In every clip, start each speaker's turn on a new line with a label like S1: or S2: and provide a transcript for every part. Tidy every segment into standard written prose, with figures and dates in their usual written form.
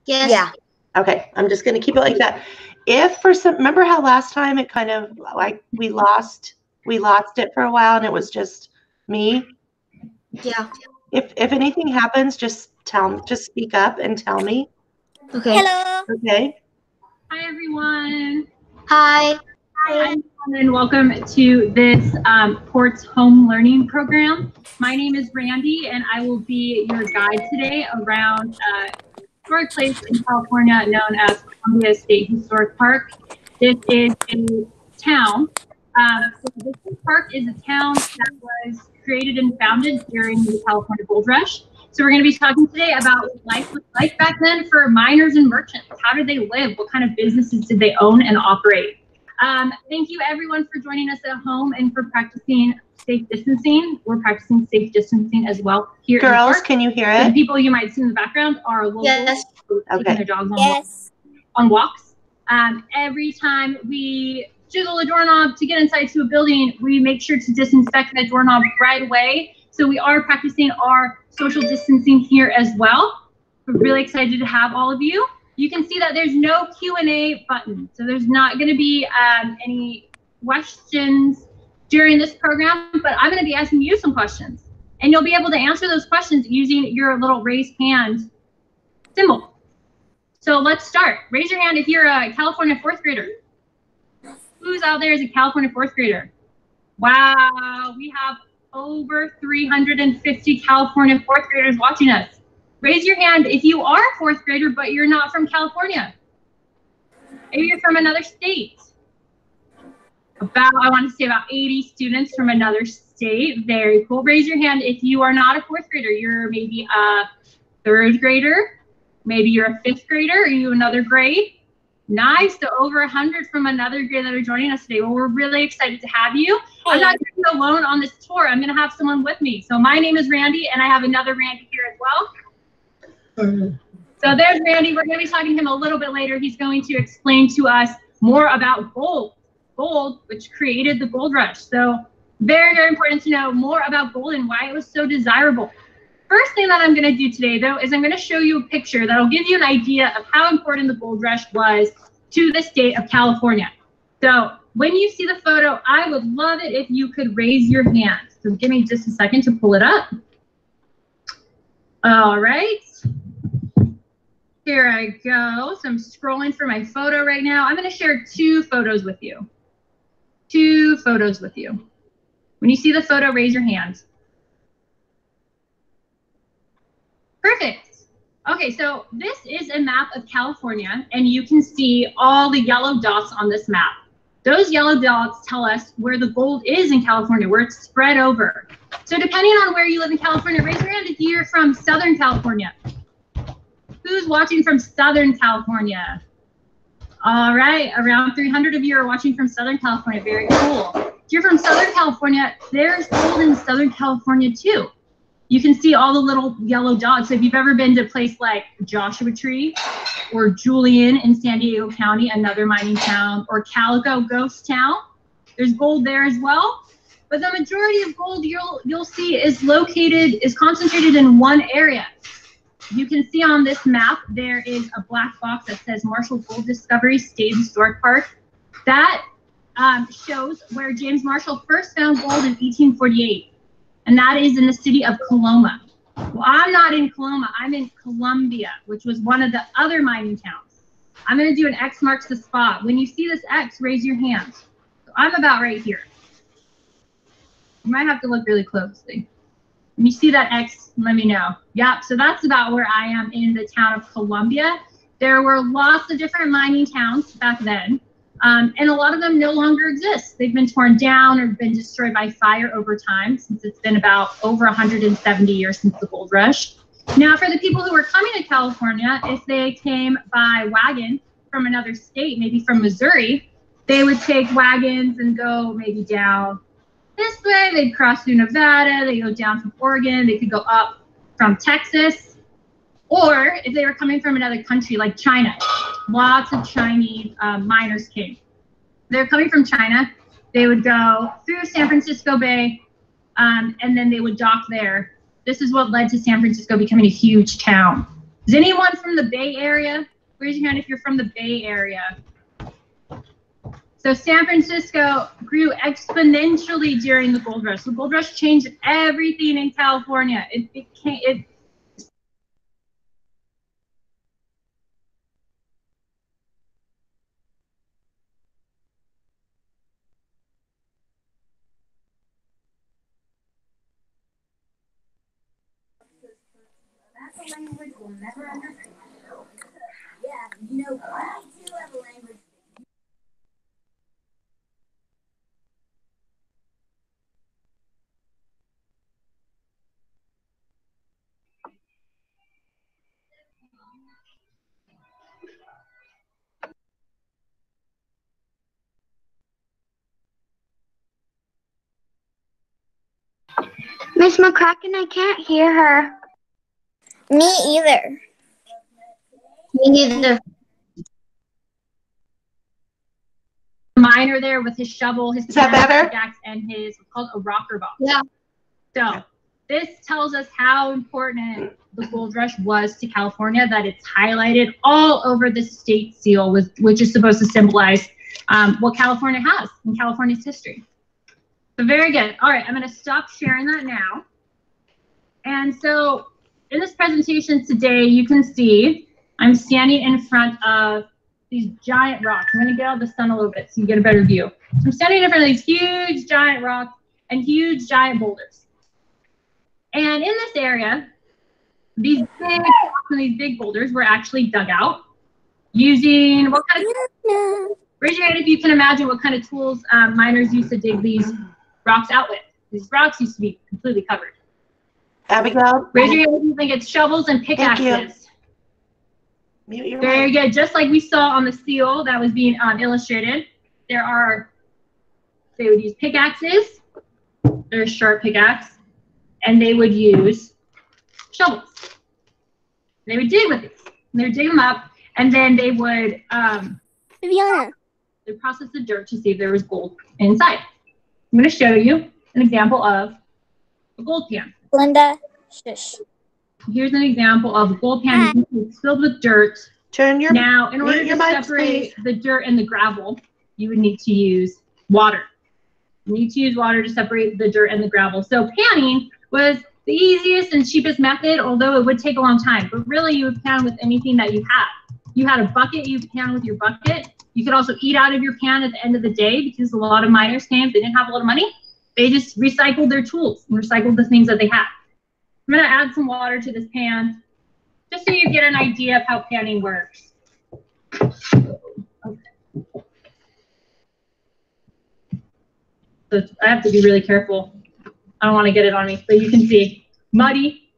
S1: Yes.
S2: Yeah.
S3: Okay, I'm just going to keep it like that. If for some, remember how last time it kind of like we lost it for a while and it was just me?
S1: Yeah.
S3: If anything happens, just speak up and tell me.
S1: Okay.
S2: Hello.
S3: Okay.
S4: Hi, everyone.
S1: Hi.
S4: Hi, and welcome to this Ports Home Learning Program. My name is Randy, and I will be your guide today around a historic place in California known as Columbia State Historic Park. This is a town. So this park is a town that was created and founded during the California Gold Rush. So we're going to be talking today about what life was like back then for miners and merchants. How did they live? What kind of businesses did they own and operate? Thank you everyone for joining us at home and for practicing safe distancing. We're practicing safe distancing as well here.
S3: Girls, can you hear
S4: The
S3: it?
S4: people you might see in the background are locals.
S1: Yes.
S4: Taking their dogs on walks. Every time we jiggle a doorknob to get inside to a building, we make sure to disinfect that doorknob right away. So we are practicing our social distancing here as well. We're really excited to have all of you. You can see that there's no Q&A button. So there's not going to be any questions during this program, but I'm going to be asking you some questions. And you'll be able to answer those questions using your little raised hand symbol. So let's start. Raise your hand if you're a California fourth grader. Who's out there is a California fourth grader? Wow, we have over 350 California fourth graders watching us. Raise your hand if you are a fourth grader, but you're not from California. Maybe you're from another state. I want to say about 80 students from another state. Very cool. Raise your hand if you are not a fourth grader. You're maybe a third grader. Maybe you're a fifth grader. Are you another grade? Nice. So over 100 from another grade that are joining us today. Well, we're really excited to have you. I'm not going to be alone on this tour. I'm going to have someone with me. So my name is Randy, and I have another Randy here as well. So there's Randy. We're going to be talking to him a little bit later. He's going to explain to us more about gold, which created the gold rush. So very, very important to know more about gold and why it was so desirable. First thing that I'm going to do today, though, is I'm going to show you a picture that'll give you an idea of how important the gold rush was to the state of California. So when you see the photo, I would love it if you could raise your hand. So give me just a second to pull it up. All right. Here I go. So I'm scrolling for my photo right now. I'm going to share two photos with you. When you see the photo, raise your hand. Perfect. Okay, so this is a map of California, and you can see all the yellow dots on this map. Those yellow dots tell us where the gold is in California, where it's spread over. So depending on where you live in California, raise your hand if you're from Southern California. Who's watching from Southern California? All right, around 300 of you are watching from Southern California. Very cool. If you're from Southern California, there's gold in Southern California too. You can see all the little yellow dots. So if you've ever been to a place like Joshua Tree or Julian in San Diego County, another mining town, or Calico Ghost Town, there's gold there as well. But the majority of gold you'll see is concentrated in one area. You can see on this map, there is a black box that says Marshall Gold Discovery State Historic Park. That shows where James Marshall first found gold in 1848. And that is in the city of Coloma. Well, I'm not in Coloma, I'm in Columbia, which was one of the other mining towns. I'm gonna do an X marks the spot. When you see this X, raise your hand. So I'm about right here. You might have to look really closely. When you see that X, let me know. Yep, so that's about where I am in the town of Columbia. There were lots of different mining towns back then. And a lot of them no longer exist. They've been torn down or been destroyed by fire over time, since it's been about over 170 years since the gold rush. Now, for the people who are coming to California, if they came by wagon from another state, maybe from Missouri, they would take wagons and go maybe down this way. They'd cross through Nevada, they go down from Oregon, they could go up from Texas. Or if they were coming from another country like China, lots of Chinese miners came. They're coming from China. They would go through San Francisco Bay, and then they would dock there. This is what led to San Francisco becoming a huge town. Is anyone from the Bay Area? Raise your hand if you're from the Bay Area. So San Francisco grew exponentially during the gold rush. The gold rush changed everything in California.
S2: That's a language we'll never understand. Yeah, you know, we do have a language.
S1: Miss McCracken, I can't hear her.
S2: Me either.
S1: Me neither.
S4: Miner there with his shovel, his
S3: Is that better?
S4: pickaxe, and his what's called a rocker box.
S1: Yeah.
S4: So this tells us how important the gold rush was to California, that it's highlighted all over the state seal, which is supposed to symbolize what California has in California's history. So very good. All right, I'm going to stop sharing that now. And so in this presentation today, you can see I'm standing in front of these giant rocks. I'm going to get out of the sun a little bit so you get a better view. So I'm standing in front of these huge giant rocks and huge giant boulders. And in this area, these big rocks and these big boulders were actually dug out using what kind of raise your hand if you can imagine what kind of tools miners used to dig these rocks out with. These rocks used to be completely covered.
S3: Abigail?
S4: Raise your hand if you think it's shovels and pickaxes.
S3: Mute your
S4: Very
S3: mic.
S4: good. Just like we saw on the seal that was being illustrated, they would use pickaxes, there's sharp pickaxe, and they would use shovels. They would dig with these. They would dig them up, and then they would
S2: Viviana.
S4: they process the dirt to see if there was gold inside. I'm going to show you an example of a gold pan.
S2: Linda. Shush.
S4: Here's an example of a gold pan. It's filled with dirt.
S3: Turn your
S4: Now, in order
S3: mute your
S4: to
S3: mics,
S4: separate
S3: please.
S4: the dirt and the gravel, you would need to use water. You need to use water to separate the dirt and the gravel. So panning was the easiest and cheapest method, although it would take a long time. But really, you would pan with anything that you had. You had a bucket, you pan with your bucket. You could also eat out of your pan at the end of the day because a lot of miners came. They didn't have a lot of money. They just recycled their tools and recycled the things that they had. I'm going to add some water to this pan just so you get an idea of how panning works. Okay. So I have to be really careful. I don't want to get it on me, but you can see muddy,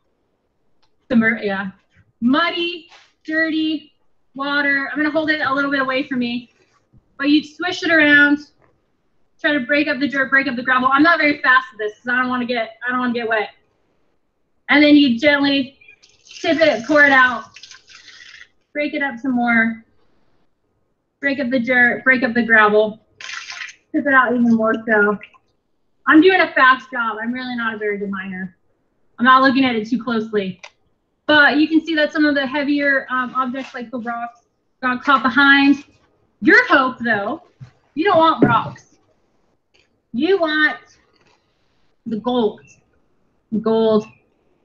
S4: muddy, dirty water. I'm going to hold it a little bit away from me, but you swish it around, try to break up the dirt, break up the gravel. I'm not very fast at this because I don't want to get wet. And then you gently tip it, pour it out, break it up some more, break up the dirt, break up the gravel, tip it out even more so. I'm doing a fast job. I'm really not a very good miner. I'm not looking at it too closely. But you can see that some of the heavier objects like the rocks got caught behind. Your hope, though, you don't want rocks. You want the gold. Gold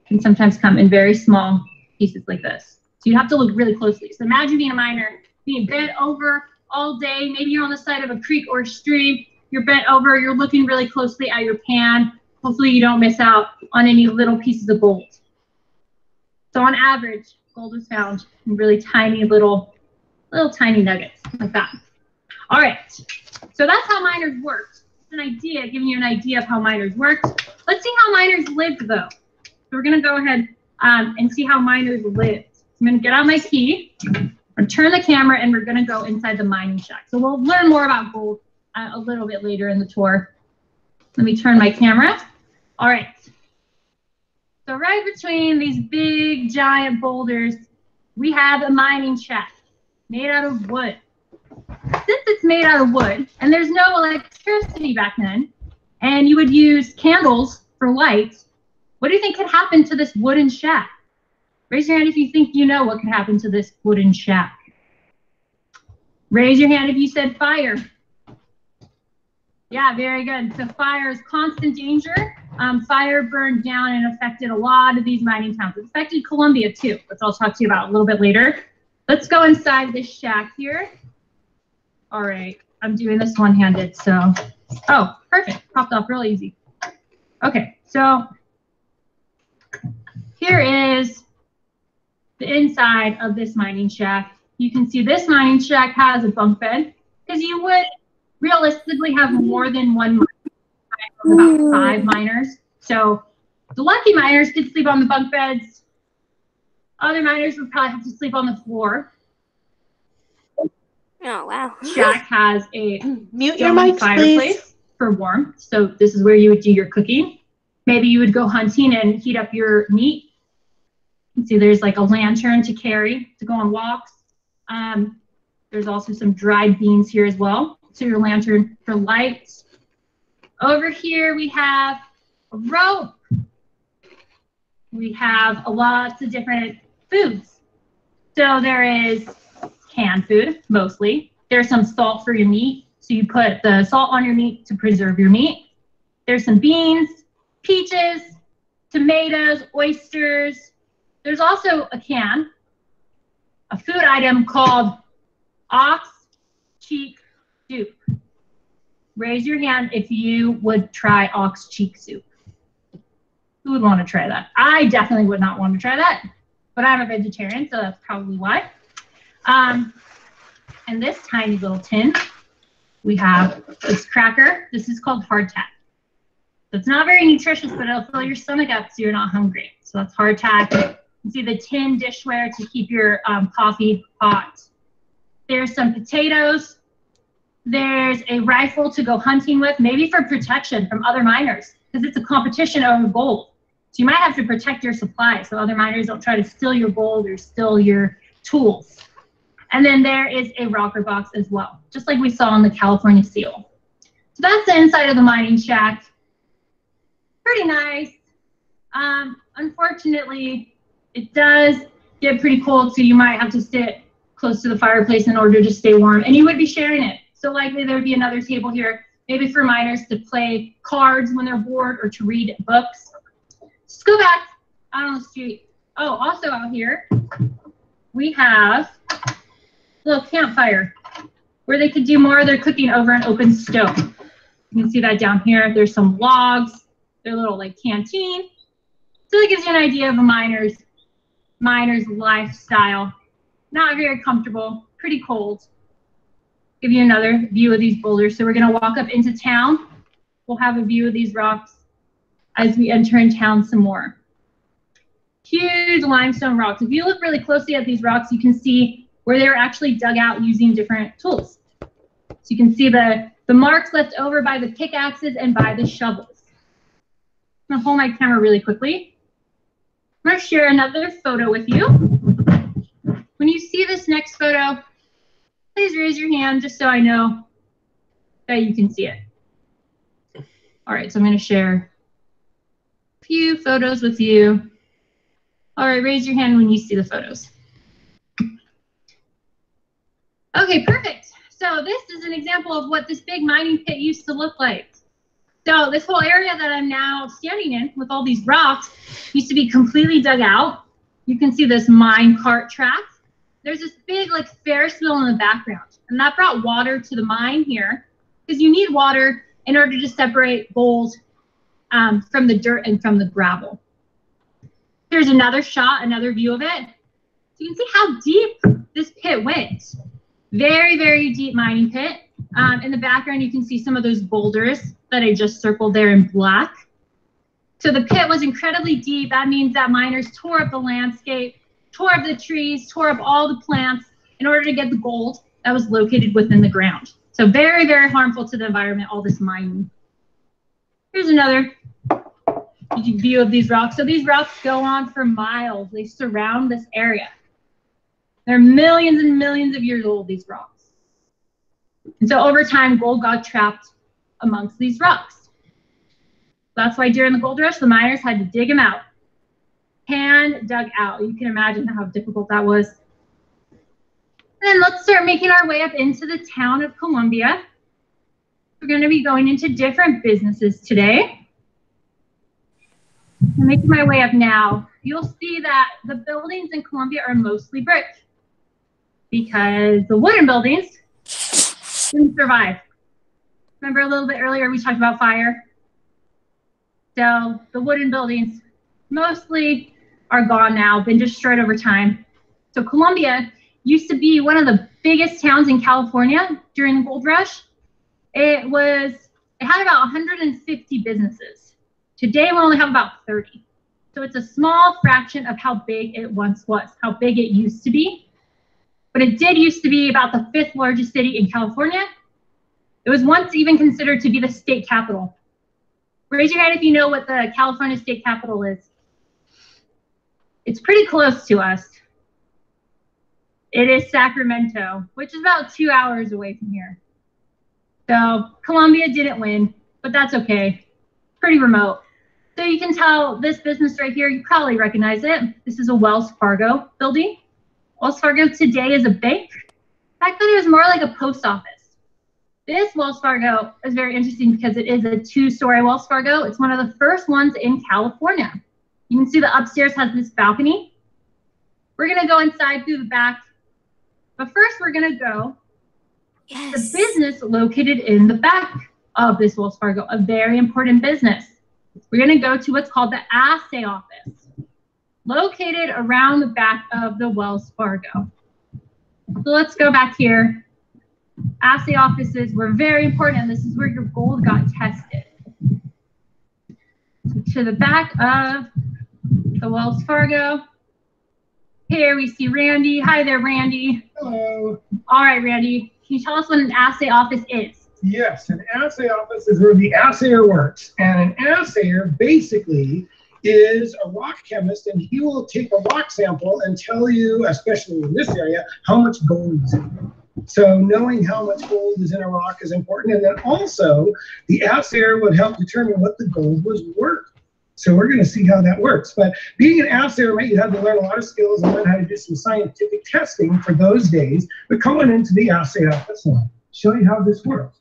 S4: can sometimes come in very small pieces like this. So you have to look really closely. So imagine being a miner, being bent over all day. Maybe you're on the side of a creek or a stream. You're bent over. You're looking really closely at your pan. Hopefully you don't miss out on any little pieces of gold. So on average, gold is found in really tiny little tiny nuggets like that. All right. So that's how miners worked. An idea, giving you an idea of how miners worked. Let's see how miners lived, though. So we're going to go ahead and see how miners lived. I'm going to get out my key, or turn the camera, and we're going to go inside the mining shack. So we'll learn more about gold a little bit later in the tour. Let me turn my camera. All right. So right between these big, giant boulders, we have a mining shack made out of wood. Since it's made out of wood, and there's no electricity back then, and you would use candles for light, what do you think could happen to this wooden shack? Raise your hand if you think you know what could happen to this wooden shack. Raise your hand if you said fire. Yeah, very good. So fire is constant danger. Fire burned down and affected a lot of these mining towns. It affected Columbia too, which I'll talk to you about a little bit later. Let's go inside this shack here. All right, I'm doing this one-handed, so. Oh, perfect, popped off real easy. Okay, so here is the inside of this mining shack. You can see this mining shack has a bunk bed because you would realistically have more than one miner, about 5 miners. So the lucky miners could sleep on the bunk beds. Other miners would probably have to sleep on the floor.
S5: Oh, wow.
S4: Shack has a
S3: Mute your mics,
S4: fireplace
S3: please.
S4: for warmth. So this is where you would do your cooking. Maybe you would go hunting and heat up your meat. You can see there's like a lantern to carry to go on walks. There's also some dried beans here as well. So your lantern for light. Over here we have a rope. We have lots of different foods. So there is canned food, mostly. There's some salt for your meat. So you put the salt on your meat to preserve your meat. There's some beans, peaches, tomatoes, oysters. There's also a food item called ox cheek soup. Raise your hand if you would try ox cheek soup. Who would want to try that? I definitely would not want to try that, but I'm a vegetarian, so that's probably why. And this tiny little tin, we have this cracker. This is called hardtack. So it's not very nutritious, but it'll fill your stomach up so you're not hungry. So that's hardtack. You can see the tin dishware to keep your coffee hot. There's some potatoes. There's a rifle to go hunting with, maybe for protection from other miners, because it's a competition over gold. So you might have to protect your supply so other miners don't try to steal your gold or steal your tools. And then there is a rocker box as well, just like we saw on the California seal. So that's the inside of the mining shack. Pretty nice. Unfortunately, it does get pretty cold, so you might have to sit close to the fireplace in order to stay warm, and you would be sharing it. So likely there would be another table here, maybe for miners to play cards when they're bored or to read books. Just go back out on the street. Oh, also out here, we have a little campfire where they could do more of their cooking over an open stove. You can see that down here. There's some logs, their little like canteen. So that gives you an idea of a miner's lifestyle. Not very comfortable, pretty cold. Give you another view of these boulders. So we're gonna walk up into town. We'll have a view of these rocks as we enter in town some more. Huge limestone rocks. If you look really closely at these rocks, you can see where they were actually dug out using different tools. So you can see the marks left over by the pickaxes and by the shovels. I'm gonna hold my camera really quickly. I'm gonna share another photo with you. When you see this next photo, please raise your hand just so I know that you can see it. All right, so I'm gonna share a few photos with you. All right, raise your hand when you see the photos. Okay, perfect. So this is an example of what this big mining pit used to look like. So this whole area that I'm now standing in with all these rocks used to be completely dug out. You can see this mine cart track. There's this big like Ferris wheel in the background, and that brought water to the mine here because you need water in order to separate gold from the dirt and from the gravel. Here's another shot, another view of it. So you can see how deep this pit went. Very, very deep mining pit. In the background, you can see some of those boulders that I just circled there in black. So the pit was incredibly deep. That means that miners tore up the landscape, tore up the trees, tore up all the plants in order to get the gold that was located within the ground. So very, very harmful to the environment, all this mining. Here's another view of these rocks. So these rocks go on for miles. They surround this area. They're millions and millions of years old, these rocks. And so over time, gold got trapped amongst these rocks. That's why during the gold rush, the miners had to dig them out. hand dug out. You can imagine how difficult that was. And then let's start making our way up into the town of Columbia. We're going to be going into different businesses today. I'm making my way up now. You'll see that the buildings in Columbia are mostly brick because the wooden buildings didn't survive. Remember a little bit earlier we talked about fire? So the wooden buildings mostly are gone now, been destroyed over time. So Columbia used to be one of the biggest towns in California during the gold rush. It had about 150 businesses. Today we only have about 30. So it's a small fraction of how big it once was, how big it used to be. But it did used to be about the 5th largest city in California. It was once even considered to be the state capital. Raise your hand if you know what the California state capital is. It's pretty close to us. It is Sacramento, which is about 2 hours away from here. So Columbia didn't win, but that's okay. Pretty remote. So you can tell this business right here, you probably recognize it. This is a Wells Fargo building. Wells Fargo today is a bank. Back then it was more like a post office. This Wells Fargo is very interesting because it is a 2-story Wells Fargo. It's one of the first ones in California. You can see the upstairs has this balcony. We're gonna go inside through the back. But first we're gonna go to the business located in the back of this Wells Fargo, a very important business. We're gonna go to what's called the assay office, located around the back of the Wells Fargo. So let's go back here. Assay offices were very important, and this is where your gold got tested. So to the back of the Wells Fargo. Here we see Randy. Hi there, Randy.
S5: Hello.
S4: All right, Randy. Can you tell us what an assay office is?
S5: Yes, an assay office is where the assayer works. And an assayer basically is a rock chemist, and he will take a rock sample and tell you, especially in this area, how much gold is in it. So knowing how much gold is in a rock is important. And then also, the assayer would help determine what the gold was worth. So we're going to see how that works. But being an assayer, right, you had to learn a lot of skills and learn how to do some scientific testing for those days. But coming into the assay office, I'll show you how this works.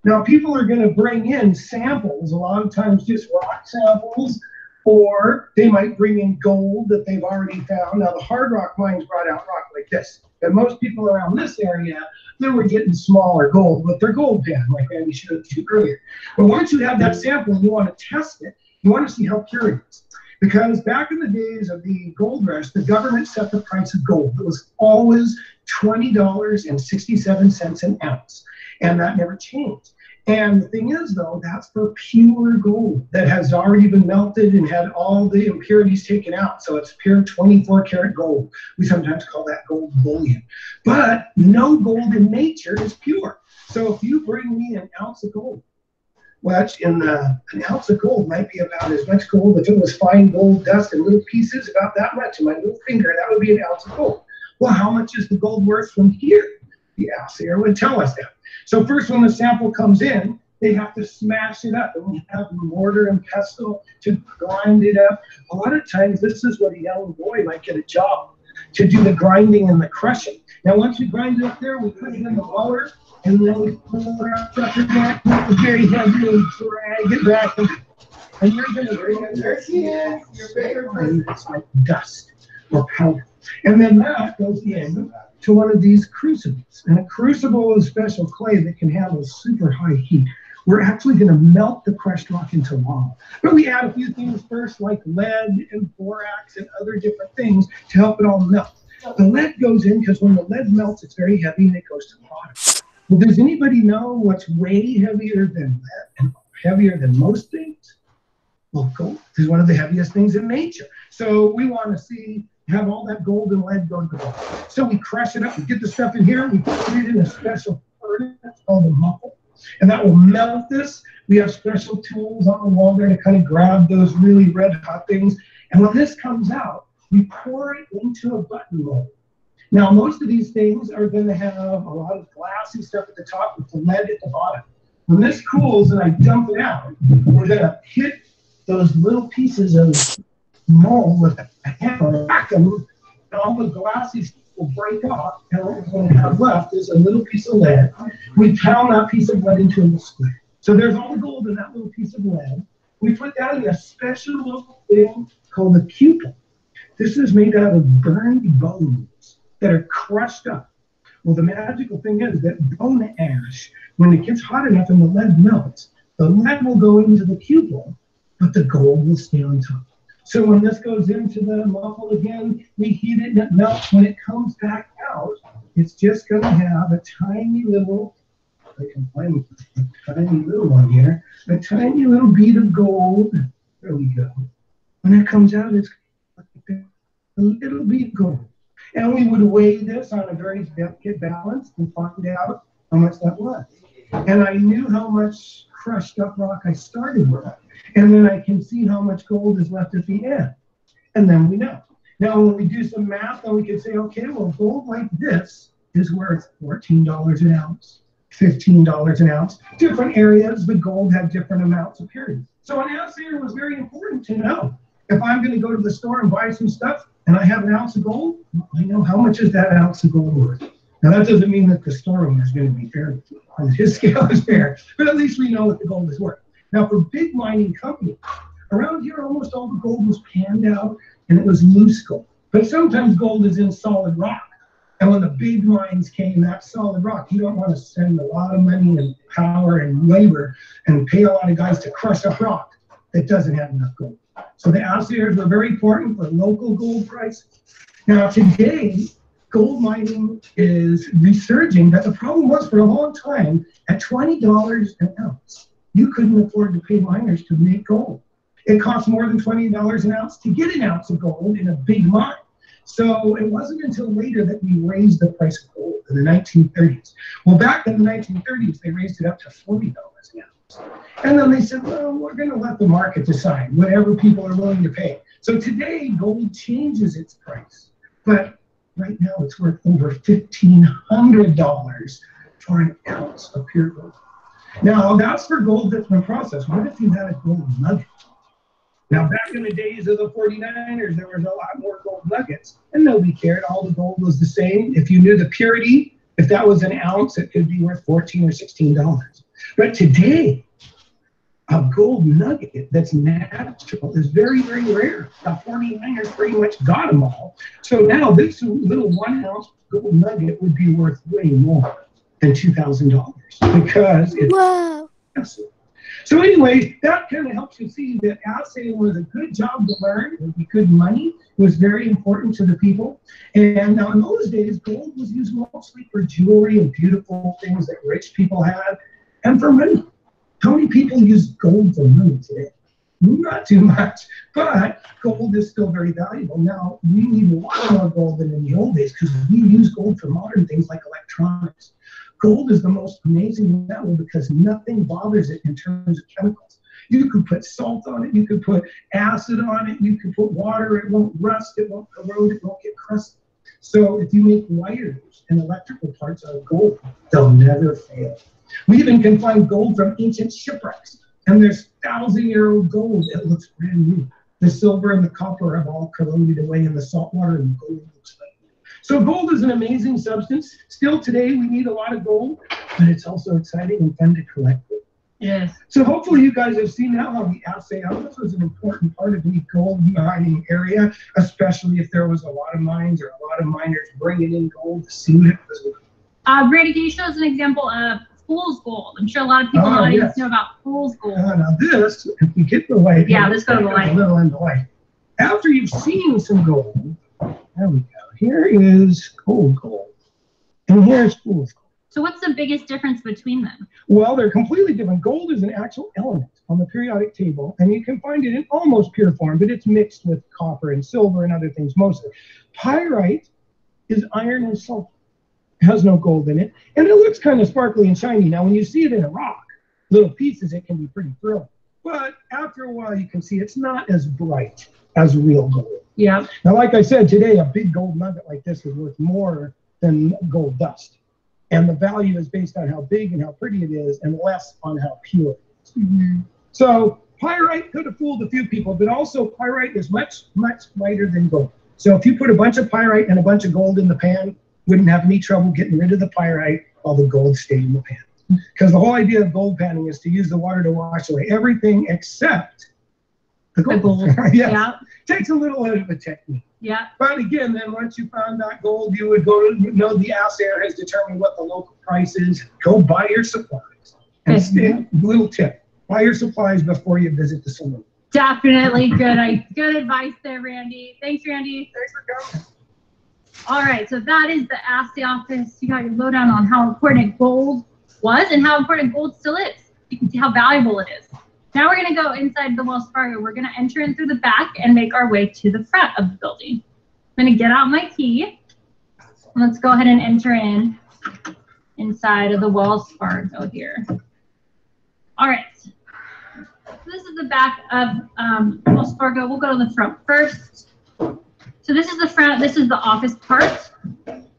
S5: Now, people are going to bring in samples, a lot of times just rock samples, or they might bring in gold that they've already found. Now, the hard rock mines brought out rock like this. And most people around this area, they were getting smaller gold with their gold pan, like Randy showed you earlier. But once you have that sample and you want to test it, you want to see how pure it is. Because back in the days of the gold rush, the government set the price of gold. It was always $20.67 an ounce. And that never changed. And the thing is, though, that's for pure gold that has already been melted and had all the impurities taken out. So it's pure 24-karat gold. We sometimes call that gold bullion. But no gold in nature is pure. So if you bring me an ounce of gold, an ounce of gold might be about as much gold. If it was fine gold dust in little pieces, about that much in my little finger, that would be an ounce of gold. Well, how much is the gold worth from here? The assayer would tell us that. So first, when the sample comes in, they have to smash it up, and we have mortar and pestle to grind it up. A lot of times, this is what a young boy might get a job, to do the grinding and the crushing. Now, once we grind it up there, we put it in the motor, and then we pull our sucker back, make it very heavy, and drag it back. And you're going to bring it there. And it's like dust or powder. And then that goes in to one of these crucibles. And a crucible is special clay that can handle super high heat. We're actually going to melt the crushed rock into lava. But we add a few things first, like lead and borax and other different things to help it all melt. The lead goes in because when the lead melts, it's very heavy and it goes to the bottom. Well, does anybody know what's way heavier than lead and heavier than most things? Well, gold is one of the heaviest things in nature. So we want to have all that gold and lead go to the bottom. So we crush it up, we get the stuff in here, we put it in a special furnace called a muffle, and that will melt this. We have special tools on the wall there to kind of grab those really red hot things. And when this comes out, we pour it into a button mold. Now, most of these things are going to have a lot of glassy stuff at the top with the lead at the bottom. When this cools and I dump it out, we're going to hit those little pieces of mold with a hammer, whack them, and all the glasses will break off, and what we're going to have left is a little piece of lead. We pound that piece of lead into a square. So there's all the gold in that little piece of lead. We put that in a special little thing called a cupel. This is made out of burned bones that are crushed up. Well, the magical thing is that bone ash, when it gets hot enough and the lead melts, the lead will go into the cupel, but the gold will stay on top. So when this goes into the muffle again, we heat it and it melts. When it comes back out, it's just going to have a tiny little, I can find a tiny little one here, a tiny little bead of gold. There we go. When it comes out, it's like a little bead of gold. And we would weigh this on a very delicate balance and find out how much that was. And I knew how much crushed up rock I started with. And then I can see how much gold is left at the end. And then we know. Now, when we do some math, then we can say, okay, well, gold like this is worth $14 an ounce, $15 an ounce. Different areas, the gold had different amounts of purity. So an assayer was very important to know. If I'm going to go to the store and buy some stuff, and I have an ounce of gold, I know how much is that ounce of gold worth. Now, that doesn't mean that the store owner is going to be fair, and his scale is fair, but at least we know what the gold is worth. Now, for big mining companies, around here, almost all the gold was panned out, and it was loose gold. But sometimes gold is in solid rock. And when the big mines came, that solid rock, you don't want to spend a lot of money and power and labor and pay a lot of guys to crush up rock that doesn't have enough gold. So the assayers were very important for local gold prices. Now today, gold mining is resurging, but the problem was for a long time, at $20 an ounce, you couldn't afford to pay miners to make gold. It cost more than $20 an ounce to get an ounce of gold in a big mine. So it wasn't until later that we raised the price of gold in the 1930s. Well, back in the 1930s, they raised it up to $40 an ounce. And then they said, well, we're going to let the market decide whatever people are willing to pay. So today, gold changes its price. But right now, it's worth over $1,500 for an ounce of pure gold. Now, that's for gold that's been processed. What if you had a gold nugget? Now, back in the days of the 49ers, there was a lot more gold nuggets, and nobody cared. All the gold was the same. If you knew the purity, if that was an ounce, it could be worth $14 or $16. But today, a gold nugget that's natural is very, very rare. The 49ers pretty much got them all. So now this little 1 ounce gold nugget would be worth way more than $2,000 because it's massive. So anyway, that kind of helps you see that assaying was a good job to learn. It would be good money. It was very important to the people. And now in those days, gold was used mostly for jewelry and beautiful things that rich people had and for money. How many people use gold for money today? Not too much, but gold is still very valuable. Now, we need a lot more gold than in the old days because we use gold for modern things like electronics. Gold is the most amazing metal because nothing bothers it in terms of chemicals. You could put salt on it, you could put acid on it, you could put water, it won't rust, it won't corrode, it won't get crusty. So if you make wires and electrical parts out of gold, they'll never fail. We even can find gold from ancient shipwrecks, and there's 1,000-year-old gold that looks brand new. The silver and the copper have all corroded away in the salt water, and gold looks like new. So gold is an amazing substance. Still today, we need a lot of gold, but it's also exciting and fun to collect it.
S4: Yes.
S5: So hopefully you guys have seen now how the assay house was an important part of the gold mining area, especially if there was a lot of mines or a lot of miners bringing in gold to see what it was worth.
S4: Brady, can you show us an example of fool's gold? I'm sure a lot of people in the audience know about fool's gold.
S5: Now this, if we get the light,
S4: yeah, let's go to the light.
S5: A little in the light. After you've seen some gold, there we go. Here is gold, and here's fool's gold.
S4: So what's the biggest difference between them?
S5: Well, they're completely different. Gold is an actual element on the periodic table, and you can find it in almost pure form, but it's mixed with copper and silver and other things mostly. Pyrite is iron and sulfur. It has no gold in it, and it looks kind of sparkly and shiny. Now, when you see it in a rock, little pieces, it can be pretty thrilling. But after a while, you can see it's not as bright as real gold.
S4: Yeah.
S5: Now, like I said, today, a big gold nugget like this is worth more than gold dust. And the value is based on how big and how pretty it is and less on how pure it is. Mm-hmm. So Pyrite could have fooled a few people, but also pyrite is much, much lighter than gold. So if you put a bunch of pyrite and a bunch of gold in the pan, wouldn't have any trouble getting rid of the pyrite while the gold stayed in the pan. Because the whole idea of gold panning is to use the water to wash away everything except the gold. Yes.
S4: Yeah.
S5: Takes a little bit of a technique.
S4: Yeah.
S5: But again, then once you found that gold, you would go to know the assayer has determined what the local price is. Go buy your supplies. And stay, little tip, buy your supplies before you visit the saloon.
S4: Definitely good advice there, Randy. Thanks, Randy.
S5: Thanks for coming.
S4: All right, so that is the assay office. You got your lowdown on how important gold was and how important gold still is. You can see how valuable it is. Now we're going to go inside the Wells Fargo. We're going to enter in through the back and make our way to the front of the building. I'm going to get out my key. Let's go ahead and enter in inside of the Wells Fargo here. All right. So this is the back of Wells Fargo. We'll go to the front first. So this is the front. This is the office part.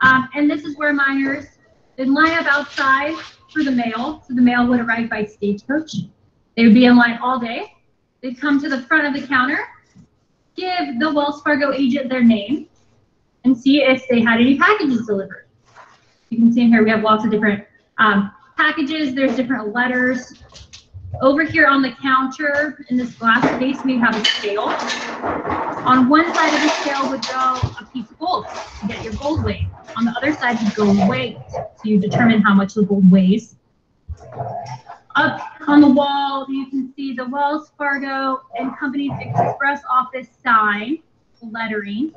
S4: And this is where miners, they'd line up outside for the mail. So the mail would arrive by stagecoach. They would be in line all day. They'd come to the front of the counter, give the Wells Fargo agent their name, and see if they had any packages delivered. You can see in here we have lots of different packages. There's different letters. Over here on the counter, in this glass case, we have a scale. On one side of the scale would go a piece of gold to get your gold weight. On the other side would go weight, so you determine how much the gold weighs. Up on the wall, you can see the Wells Fargo and Company's Express office sign, lettering.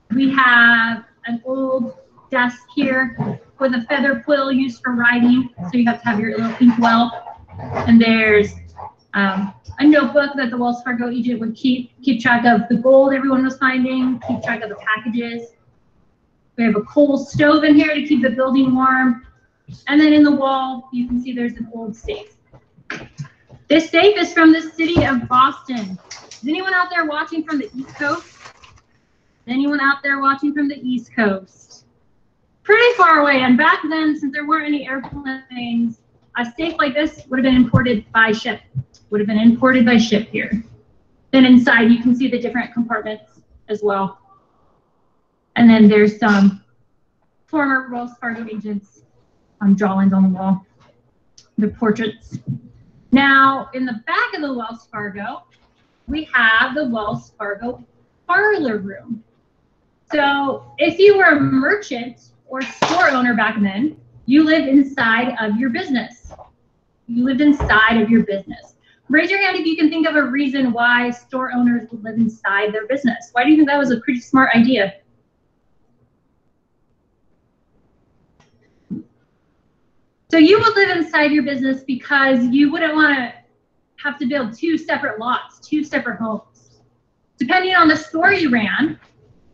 S4: We have an old desk here with a feather quill used for writing, so you have to have your little inkwell. And there's a notebook that the Wells Fargo agent would keep track of the gold everyone was finding, keep track of the packages. We have a coal stove in here to keep the building warm. And then in the wall, you can see there's an old safe. This safe is from the city of Boston. Is anyone out there watching from the East Coast? Anyone out there watching from the East Coast? Pretty far away. And back then, since there weren't any airplanes, a safe like this would have been imported by ship. Would have been imported by ship here. Then inside, you can see the different compartments as well. And then there's some former Wells Fargo agents drawings on the wall, the portraits. Now, in the back of the Wells Fargo, we have the Wells Fargo parlor room. So if you were a merchant or store owner back then, you lived inside of your business. You lived inside of your business. Raise your hand if you can think of a reason why store owners would live inside their business. Why do you think that was a pretty smart idea? So you would live inside your business because you wouldn't want to have to build two separate lots, two separate homes. Depending on the store you ran,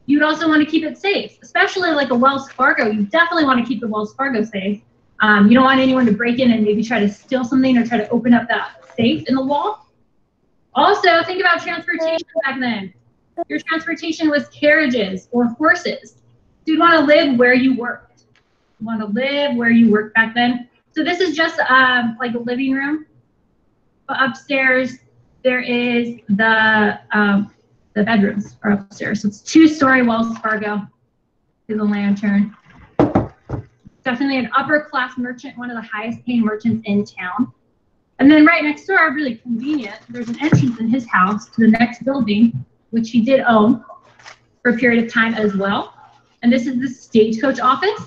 S4: you'd also want to keep it safe, especially like a Wells Fargo. You definitely want to keep the Wells Fargo safe. You don't want anyone to break in and maybe try to steal something or try to open up that safe in the wall. Also, think about transportation back then. Your transportation was carriages or horses. So you'd want to live where you worked. You want to live where you worked back then. So this is just like a living room. But upstairs, there is the bedrooms are upstairs. So it's two-story Wells Fargo. To the lantern. Definitely an upper-class merchant, one of the highest-paying merchants in town. And then right next door, really convenient, there's an entrance in his house to the next building, which he did own for a period of time as well. And this is the stagecoach office.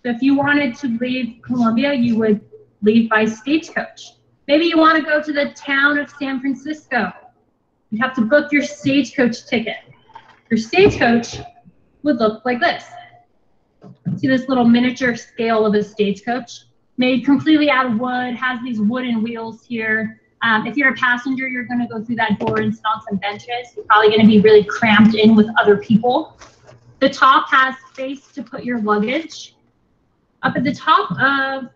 S4: So if you wanted to leave Columbia, you would leave by stagecoach. Maybe you want to go to the town of San Francisco. You'd have to book your stagecoach ticket. Your stagecoach would look like this. See this little miniature scale of a stagecoach? Made completely out of wood, has these wooden wheels here. If you're a passenger, you're going to go through that door and sit on some benches. You're probably going to be really cramped in with other people. The top has space to put your luggage. Up at the top of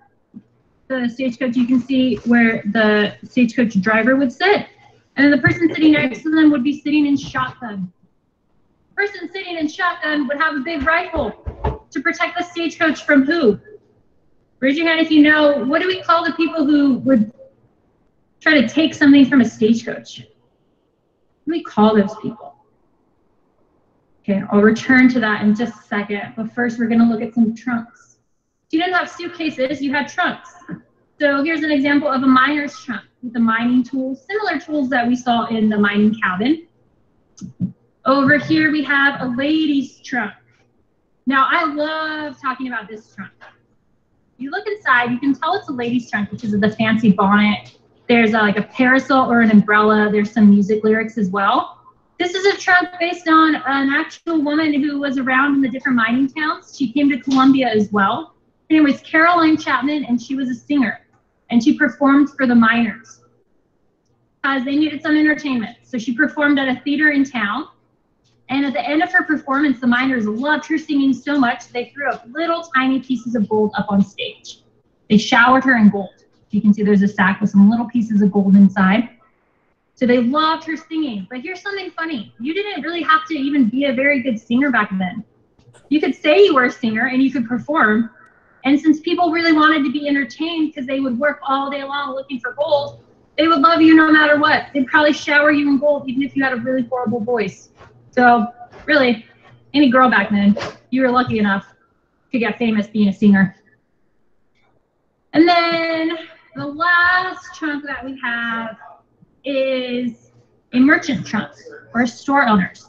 S4: the stagecoach, you can see where the stagecoach driver would sit. And then the person sitting next to them would be sitting in shotgun. The person sitting in shotgun would have a big rifle to protect the stagecoach from who? Raise your hand if you know. What do we call the people who would try to take something from a stagecoach. What do we call those people? Okay, I'll return to that in just a second, but first we're gonna look at some trunks. You didn't have suitcases, you had trunks. So here's an example of a miner's trunk with the mining tools, similar tools that we saw in the mining cabin. Over here we have a lady's trunk. Now I love talking about this trunk. You look inside, you can tell it's a lady's trunk, which is the fancy bonnet. There's like a parasol or an umbrella. There's some music lyrics as well. This is a trunk based on an actual woman who was around in the different mining towns. She came to Columbia as well. Her name was Caroline Chapman, and she was a singer. And she performed for the miners because they needed some entertainment. So she performed at a theater in town. And at the end of her performance, the miners loved her singing so much, they threw up little tiny pieces of gold up on stage. They showered her in gold. You can see there's a sack with some little pieces of gold inside. So they loved her singing. But here's something funny. You didn't really have to even be a very good singer back then. You could say you were a singer and you could perform. And since people really wanted to be entertained because they would work all day long looking for gold, they would love you no matter what. They'd probably shower you in gold even if you had a really horrible voice. So really, any girl back then, you were lucky enough to get famous being a singer. And then the last trunk that we have is a merchant trunk or store owners.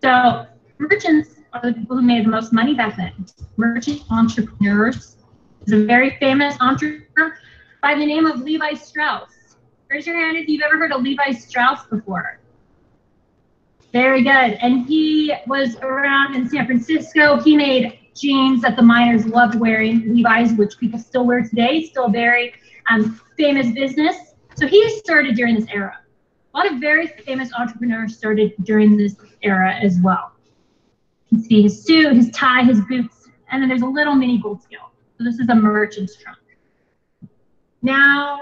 S4: So merchants are the people who made the most money back then. Merchant entrepreneurs. There's a very famous entrepreneur by the name of Levi Strauss. Raise your hand if you've ever heard of Levi Strauss before. Very good. And he was around in San Francisco. He made jeans that the miners loved wearing, Levi's, which people still wear today. Still a very famous business. So he started during this era. A lot of very famous entrepreneurs started during this era as well. You can see his suit, his tie, his boots, and then there's a little mini gold scale. So this is a merchant's trunk. Now,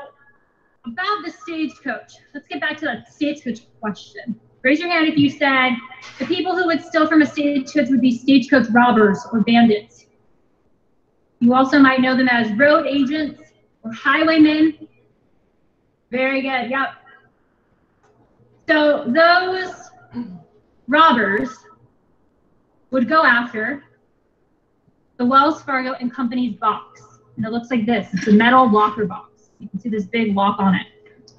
S4: about the stagecoach. Let's get back to that stagecoach question. Raise your hand if you said the people who would steal from a stagecoach would be stagecoach robbers or bandits. You also might know them as road agents or highwaymen. Very good, yep. So those robbers would go after the Wells Fargo and Company's box. And it looks like this. It's a metal locker box. You can see this big lock on it.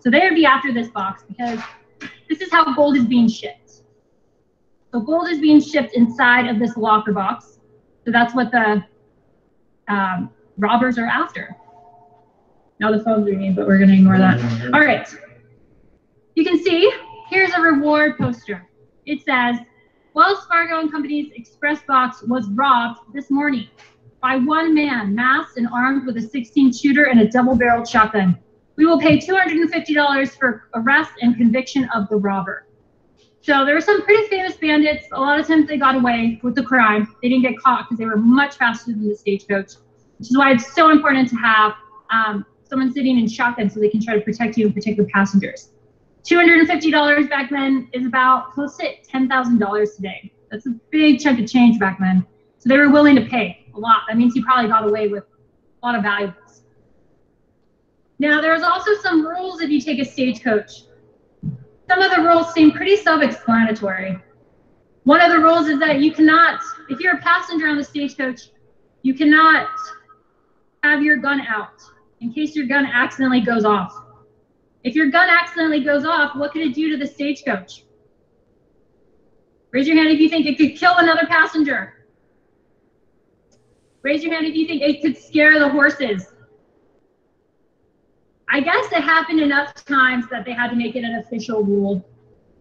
S4: So they would be after this box because this is how gold is being shipped. So gold is being shipped inside of this locker box. So that's what the robbers are after. Now the phone's ringing, but we're going to ignore that. All right. You can see here's a reward poster. It says, Wells Fargo and Company's express box was robbed this morning by one man, masked and armed with a 16 shooter and a double-barreled shotgun. We will pay $250 for arrest and conviction of the robber. So there were some pretty famous bandits. A lot of times they got away with the crime. They didn't get caught because they were much faster than the stagecoach, which is why it's so important to have someone sitting in shotgun so they can try to protect you and protect your passengers. $250 back then is about close to $10,000 today. That's a big chunk of change back then. So they were willing to pay a lot. That means you probably got away with a lot of valuables. Now, there's also some rules if you take a stagecoach. Some of the rules seem pretty self-explanatory. One of the rules is that you cannot, if you're a passenger on the stagecoach, you cannot have your gun out in case your gun accidentally goes off. If your gun accidentally goes off, what could it do to the stagecoach? Raise your hand if you think it could kill another passenger. Raise your hand if you think it could scare the horses. I guess it happened enough times that they had to make it an official rule.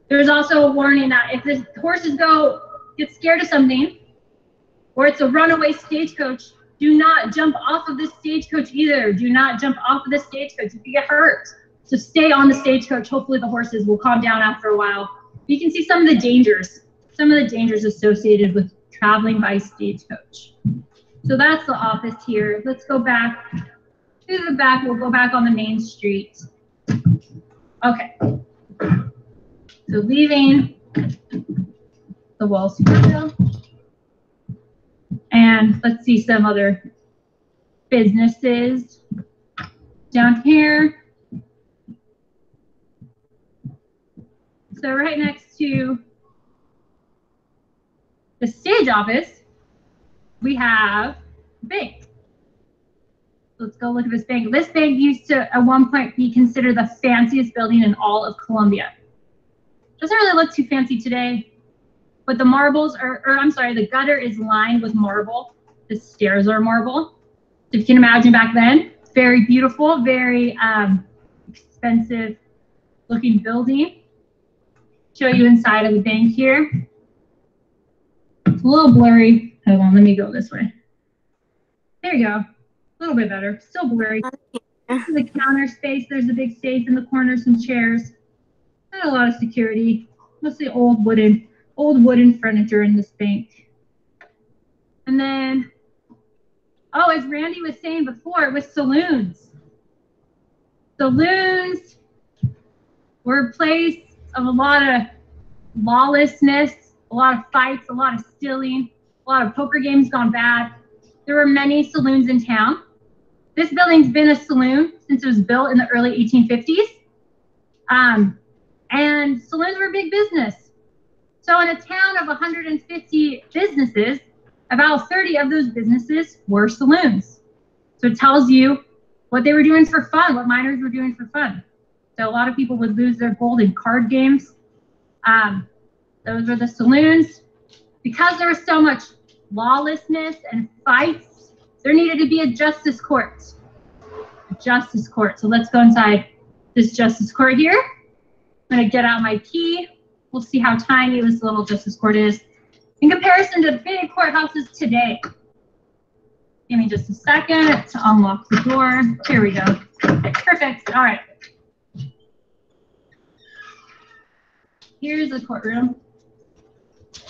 S4: There's also a warning that if the horses get scared of something, or it's a runaway stagecoach, do not jump off of this stagecoach either. Do not jump off of the stagecoach if you get hurt. So stay on the stagecoach. Hopefully the horses will calm down after a while. You can see some of the dangers associated with traveling by stagecoach. So that's the office here. Let's go back to the back. We'll go back on the main street. Okay. So leaving the Wells Fargo. And let's see some other businesses down here. So right next to the stage office, we have a bank. Let's go look at this bank. This bank used to at one point be considered the fanciest building in all of Columbia. Doesn't really look too fancy today, but the marbles are, or I'm sorry, the gutter is lined with marble. The stairs are marble. If you can imagine back then, very beautiful, very expensive looking building. Show you inside of the bank here. It's a little blurry. Hold on, let me go this way. There you go. A little bit better. Still blurry. This is the counter space. There's a big safe in the corner, some chairs. Not a lot of security. Mostly old wooden furniture in this bank. And then, oh, as Randy was saying before, with saloons. Saloons were a place of a lot of lawlessness, a lot of fights, a lot of stealing, a lot of poker games gone bad. There were many saloons in town. This building's been a saloon since it was built in the early 1850s. And saloons were big business. So in a town of 150 businesses, about 30 of those businesses were saloons. So it tells you what they were doing for fun, what miners were doing for fun. So a lot of people would lose their gold in card games. Those were the saloons. Because there was so much lawlessness and fights, there needed to be a justice court. A justice court. So let's go inside this justice court here. I'm going to get out my key. We'll see how tiny this little justice court is in comparison to big courthouses today. Give me just a second to unlock the door. Here we go. Perfect. All right. Here's the courtroom.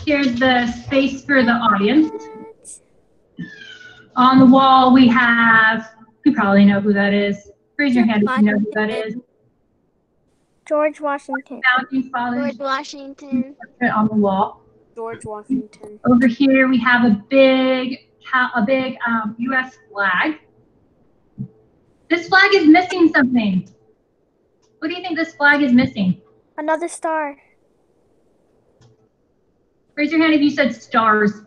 S4: Here's the space for the audience. On the wall, we have, you probably know who that is. Raise your hand if you know who that is.
S6: George Washington.
S4: Founding Fathers.
S6: George Washington.
S4: On the wall.
S6: George Washington.
S4: Over here, we have a big U.S. flag. This flag is missing something. What do you think this flag is missing?
S6: Another star.
S4: Raise your hand if you said stars.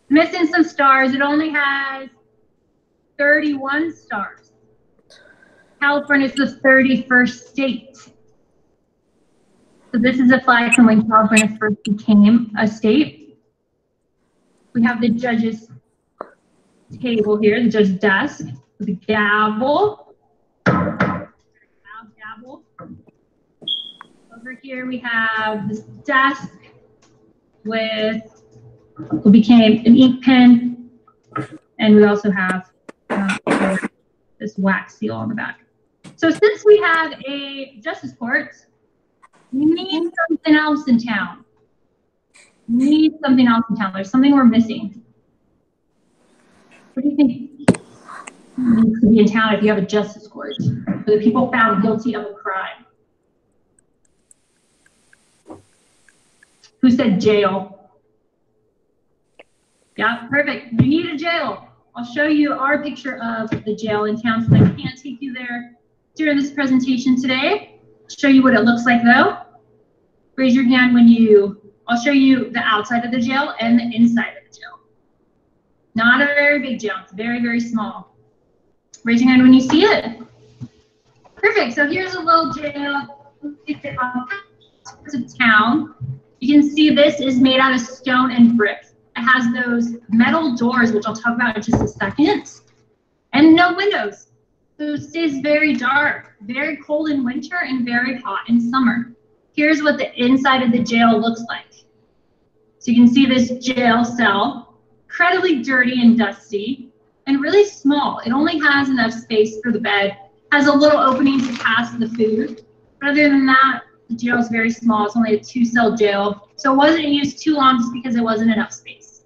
S4: Missing some stars. It only has 31 stars. California is the 31st state. So this is a flag from when California first became a state. We have the judge's table here, the judge's desk with a gavel. Gavel. Over here we have this desk with what became an ink pen, and we also have this wax seal on the back. So since we have a justice court, we need something else in town. There's something we're missing. What do you think needs to be in town if you have a justice court for the people found guilty of a crime? Who said jail? Yeah, perfect. You need a jail. I'll show you our picture of the jail in town, so I can't take you there during this presentation today. I'll show you what it looks like though. Raise your hand when I'll show you the outside of the jail and the inside of the jail. Not a very big jail, it's very, very small. Raise your hand when you see it. Perfect, so here's a little jail. It's a town. You can see this is made out of stone and brick. It has those metal doors, which I'll talk about in just a second, and no windows. So it stays very dark, very cold in winter and very hot in summer. Here's what the inside of the jail looks like. So you can see this jail cell, incredibly dirty and dusty, and really small. It only has enough space for the bed, has a little opening to pass the food. But other than that, the jail is very small. It's only a 2-cell jail. So it wasn't used too long just because there wasn't enough space.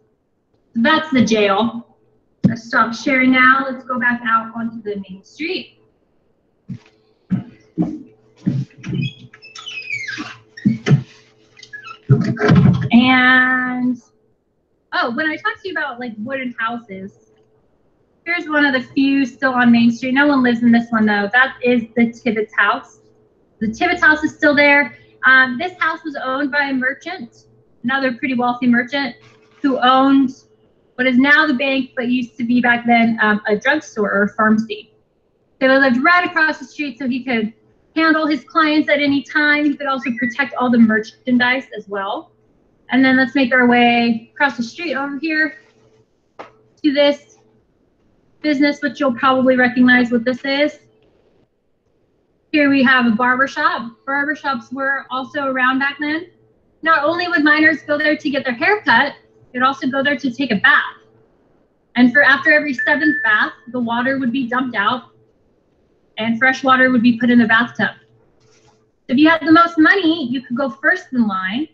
S4: So that's the jail. Let's stop sharing now. Let's go back out onto the main street. And, oh, when I talked to you about like wooden houses, here's one of the few still on Main Street. No one lives in this one though. That is the Tibbetts house. The Tibbetts house is still there. This house was owned by a merchant, another pretty wealthy merchant, who owned what is now the bank, but used to be back then a drugstore or a pharmacy. They lived right across the street, so he could handle his clients at any time. He could also protect all the merchandise as well. And then let's make our way across the street over here to this business, which you'll probably recognize what this is. Here we have a barber shop. Barber shops were also around back then. Not only would miners go there to get their hair cut, they'd also go there to take a bath. And for after every 7th bath, the water would be dumped out and fresh water would be put in the bathtub. If you had the most money, you could go first in line. If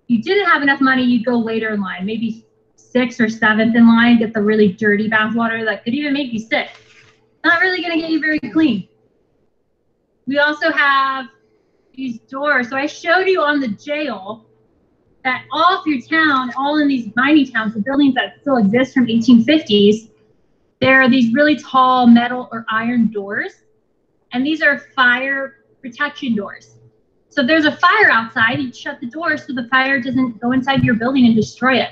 S4: you didn't have enough money, you'd go later in line, maybe 6th or 7th in line, get the really dirty bath water that could even make you sick. Not really gonna get you very clean. We also have these doors. So I showed you on the jail that all through town, all in these mining towns, the buildings that still exist from 1850s, there are these really tall metal or iron doors. And these are fire protection doors. So if there's a fire outside, you shut the door so the fire doesn't go inside your building and destroy it.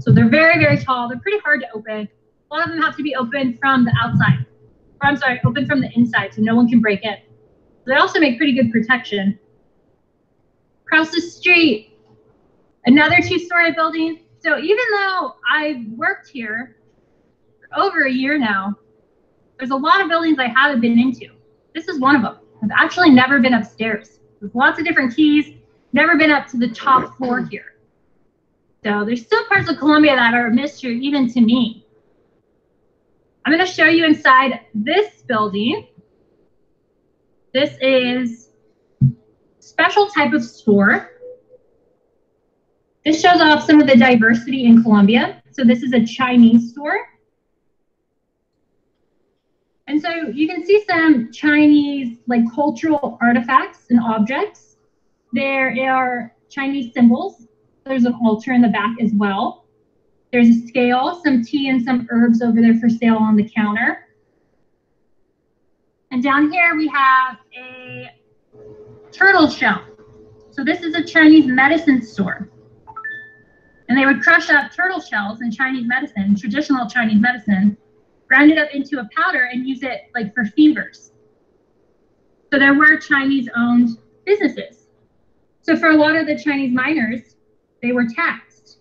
S4: So they're very, very tall. They're pretty hard to open. A lot of them have to be opened from the outside. Or I'm sorry, open from the inside so no one can break in. They also make pretty good protection. Across the street, another 2-story building. So even though I've worked here for over a year now, there's a lot of buildings I haven't been into. This is one of them. I've actually never been upstairs. There's lots of different keys, never been up to the top floor here. So there's still parts of Colombia that are a mystery even to me. I'm going to show you inside this building. This is a special type of store. This shows off some of the diversity in Colombia. So this is a Chinese store. And so you can see some Chinese like cultural artifacts and objects. There are Chinese symbols. There's an altar in the back as well. There's a scale, some tea and some herbs over there for sale on the counter. And down here we have a turtle shell. So this is a Chinese medicine store. And they would crush up turtle shells in Chinese medicine, traditional Chinese medicine, ground it up into a powder and use it like for fevers. So there were Chinese-owned businesses. So for a lot of the Chinese miners, they were taxed.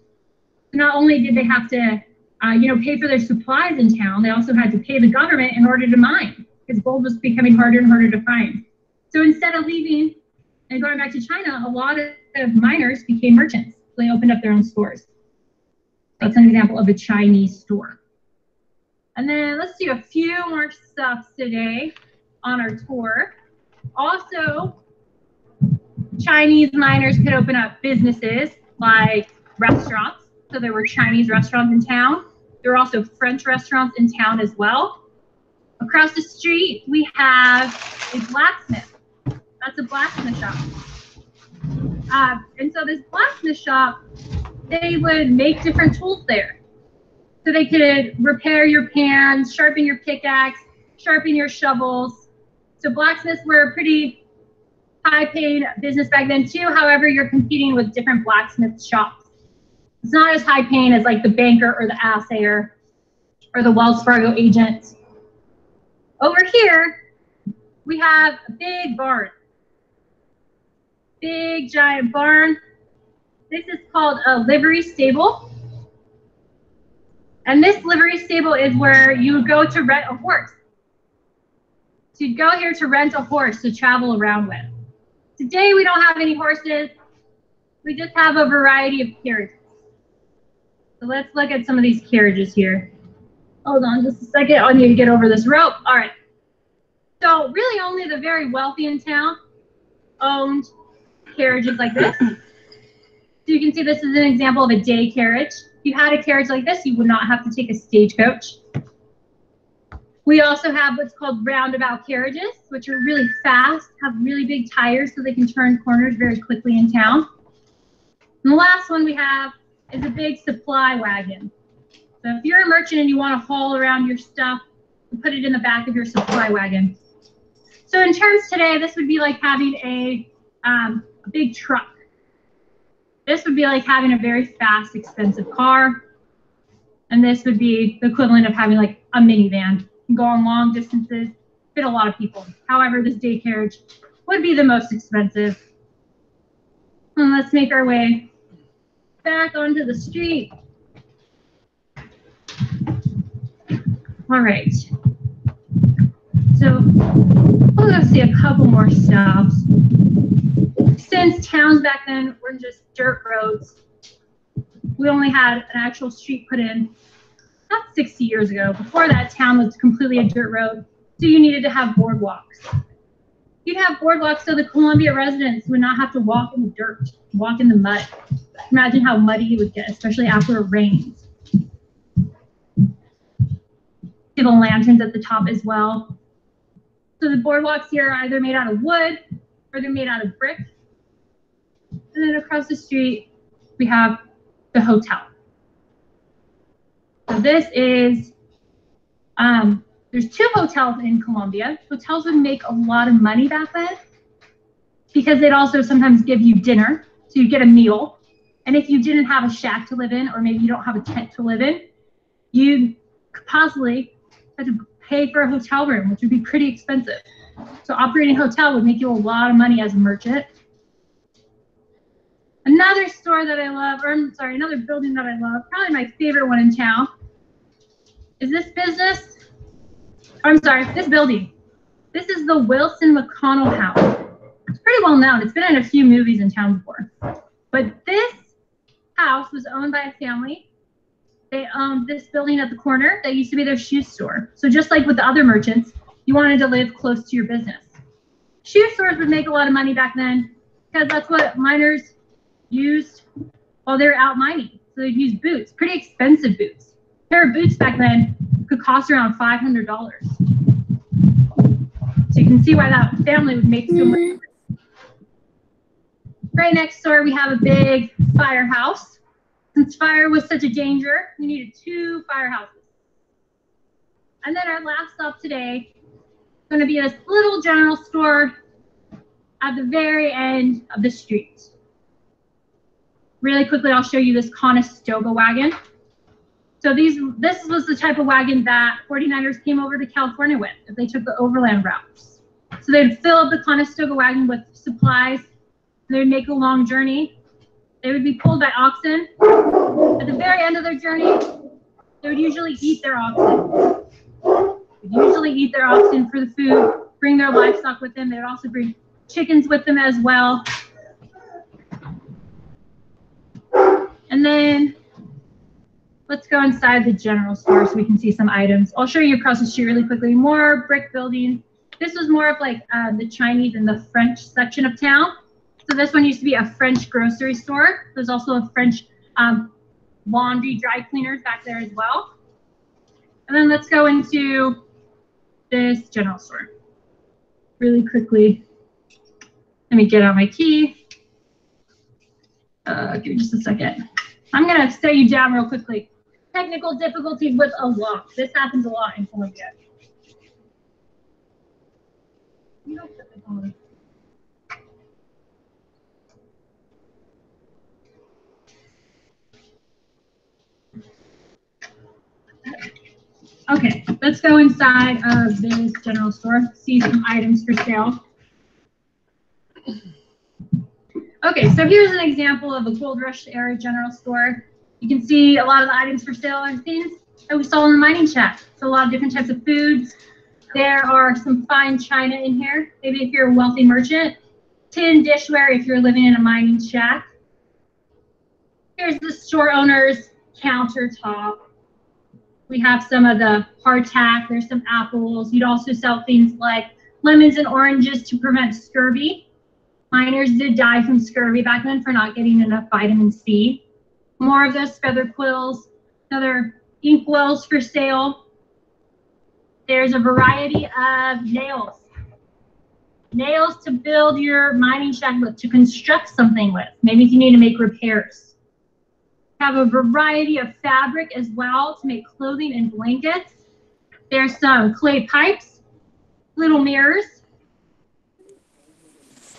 S4: Not only did they have to, pay for their supplies in town, they also had to pay the government in order to mine, because gold was becoming harder and harder to find. So instead of leaving and going back to China, a lot of miners became merchants. So they opened up their own stores. That's an example of a Chinese store. And then let's do a few more stuff today on our tour. Also, Chinese miners could open up businesses like restaurants. So there were Chinese restaurants in town. There were also French restaurants in town as well. Across the street, we have a blacksmith. That's a blacksmith shop. And so this blacksmith shop, they would make different tools there. So they could repair your pans, sharpen your pickaxe, sharpen your shovels. So blacksmiths were a pretty high-paid business back then too. However, you're competing with different blacksmith shops. It's not as high-paying as like the banker or the assayer or the Wells Fargo agent. Over here, we have a big barn. Big, giant barn. This is called a livery stable. And this livery stable is where you would go to rent a horse. So you'd go here to rent a horse to travel around with. Today, we don't have any horses. We just have a variety of carriages. So let's look at some of these carriages here. Hold on just a second. I need to get over this rope. All right. So really only the very wealthy in town owned carriages like this. So you can see this is an example of a day carriage. If you had a carriage like this, you would not have to take a stagecoach. We also have what's called roundabout carriages, which are really fast, have really big tires so they can turn corners very quickly in town. And the last one we have is a big supply wagon. So if you're a merchant and you want to haul around your stuff, you put it in the back of your supply wagon. So in terms today, this would be like having a big truck. This would be like having a very fast, expensive car. And this would be the equivalent of having like a minivan. Go on long distances, fit a lot of people. However, this day carriage would be the most expensive. And let's make our way back onto the street. All right. So we'll go see a couple more stops. Since towns back then were just dirt roads, we only had an actual street put in about 60 years ago. Before that, town was completely a dirt road, so you needed to have boardwalks. You'd have boardwalks so the Columbia residents would not have to walk in the dirt, walk in the mud. Imagine how muddy it would get, especially after it rains. See the lanterns at the top as well. So the boardwalks here are either made out of wood or they're made out of brick. And then across the street, we have the hotel. So this is, there's 2 hotels in Columbia. Hotels would make a lot of money back then because they'd also sometimes give you dinner. So you get a meal. And if you didn't have a shack to live in, or maybe you don't have a tent to live in, you could possibly have to pay for a hotel room, which would be pretty expensive. So operating a hotel would make you a lot of money as a merchant. Another store that I love, or I'm sorry, another building that I love, probably my favorite one in town, is this business. I'm sorry, this building. This is the Wilson McConnell House. It's pretty well known. It's been in a few movies in town before. But this house was owned by a family. They owned this building at the corner that used to be their shoe store. So just like with the other merchants, you wanted to live close to your business. Shoe stores would make a lot of money back then because that's what miners used while they were out mining. So they'd use boots, pretty expensive boots. A pair of boots back then could cost around $500. So you can see why that family would make so much. Right next door, we have a big firehouse. Since fire was such a danger, we needed 2 firehouses. And then our last stop today is going to be this little general store at the very end of the street. Really quickly, I'll show you this Conestoga wagon. So this was the type of wagon that 49ers came over to California with if they took the overland routes. So they'd fill up the Conestoga wagon with supplies. They would make a long journey. They would be pulled by oxen. At the very end of their journey, they would usually eat their oxen. They'd usually eat their oxen for the food, bring their livestock with them. They would also bring chickens with them as well. And then let's go inside the general store so we can see some items. I'll show you across the street really quickly. More brick buildings. This was more of like the Chinese and the French section of town. So this one used to be a French grocery store. There's also a French laundry, dry cleaners back there as well. And then let's go into this general store really quickly. Let me get out my key. Give me just a second. I'm going to set you down real quickly. Technical difficulties with a lock. This happens a lot in Columbia. You don't put this on. Okay, let's go inside of this general store, see some items for sale. Okay, so here's an example of a Gold Rush era general store. You can see a lot of the items for sale are things that we saw in the mining shack. So a lot of different types of foods. There are some fine china in here, maybe if you're a wealthy merchant. Tin dishware if you're living in a mining shack. Here's the store owner's countertop. We have some of the hardtack. There's some apples. You'd also sell things like lemons and oranges to prevent scurvy. Miners did die from scurvy back then for not getting enough vitamin C. More of those feather quills, other ink wells for sale. There's a variety of nails. Nails to build your mining shack with, to construct something with. Maybe if you need to make repairs. Have a variety of fabric as well to make clothing and blankets. There's some clay pipes, little mirrors,